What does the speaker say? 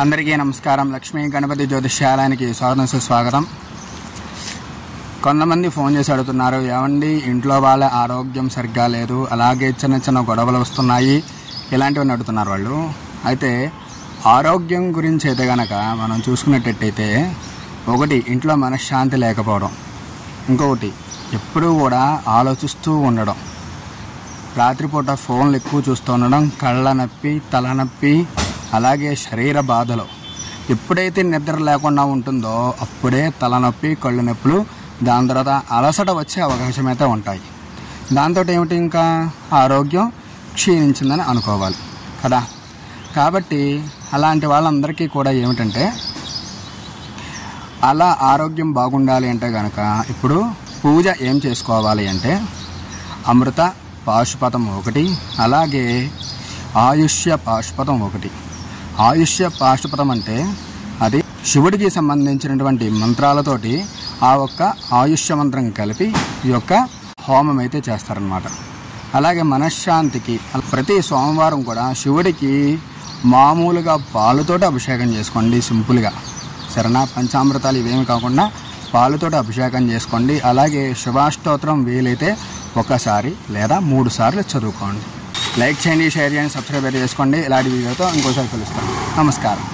అందరికీ నమస్కారం. లక్ష్మీ గణపతి జ్యోతిష్యాలయానికి స్వాగతం సుస్వాగతం. కొంతమంది ఫోన్ చేసి అడుగుతున్నారు, ఏమండి ఇంట్లో వాళ్ళ ఆరోగ్యం సరిగ్గా లేదు, అలాగే చిన్న చిన్న గొడవలు వస్తున్నాయి, ఇలాంటివన్నీ అడుగుతున్నారు వాళ్ళు. అయితే ఆరోగ్యం గురించి అయితే కనుక మనం చూసుకున్నట్టయితే ఒకటి ఇంట్లో మనశ్శాంతి లేకపోవడం, ఇంకొకటి ఎప్పుడూ కూడా ఆలోచిస్తూ ఉండడం, రాత్రిపూట ఫోన్లు ఎక్కువ చూస్తూ ఉండడం, కళ్ళ నొప్పి, తలనొప్పి, అలాగే శరీర బాధలు. ఎప్పుడైతే నిద్ర లేకుండా ఉంటుందో అప్పుడే తలనొప్పి, కళ్ళు నొప్పులు, దాని తర్వాత అలసట వచ్చే అవకాశం అయితే ఉంటాయి. దాంతో ఏమిటి, ఇంకా ఆరోగ్యం క్షీణించిందని అనుకోవాలి కదా. కాబట్టి అలాంటి వాళ్ళందరికీ కూడా ఏమిటంటే, అలా ఆరోగ్యం బాగుండాలి అంటే కనుక ఇప్పుడు పూజ ఏం చేసుకోవాలి అంటే అమృత పాశుపతం 1, అలాగే ఆయుష్య పాశుపతం 1. ఆయుష్య పాశుపతం అంటే అది శివుడికి సంబంధించినటువంటి మంత్రాలతోటి ఆ ఒక్క ఆయుష్య మంత్రం కలిపి ఈ యొక్క హోమం అయితే చేస్తారనమాట. అలాగే మనశ్శాంతికి ప్రతి సోమవారం కూడా శివుడికి మామూలుగా పాలుతోటి అభిషేకం చేసుకోండి, సింపుల్గా. సరేనా? పంచామృతాలు ఇవేమి కాకుండా పాలుతోటి అభిషేకం చేసుకోండి. అలాగే శివాష్టోత్రం వీలైతే 1 లేదా 3 సార్లు చదువుకోండి. లైక్ చేయండి, షేర్ చేయండి, సబ్స్క్రైబ్ చేసుకోండి. ఇలాంటి వీడియోతో ఇంకోసారి కలుస్తాను. నమస్కారం.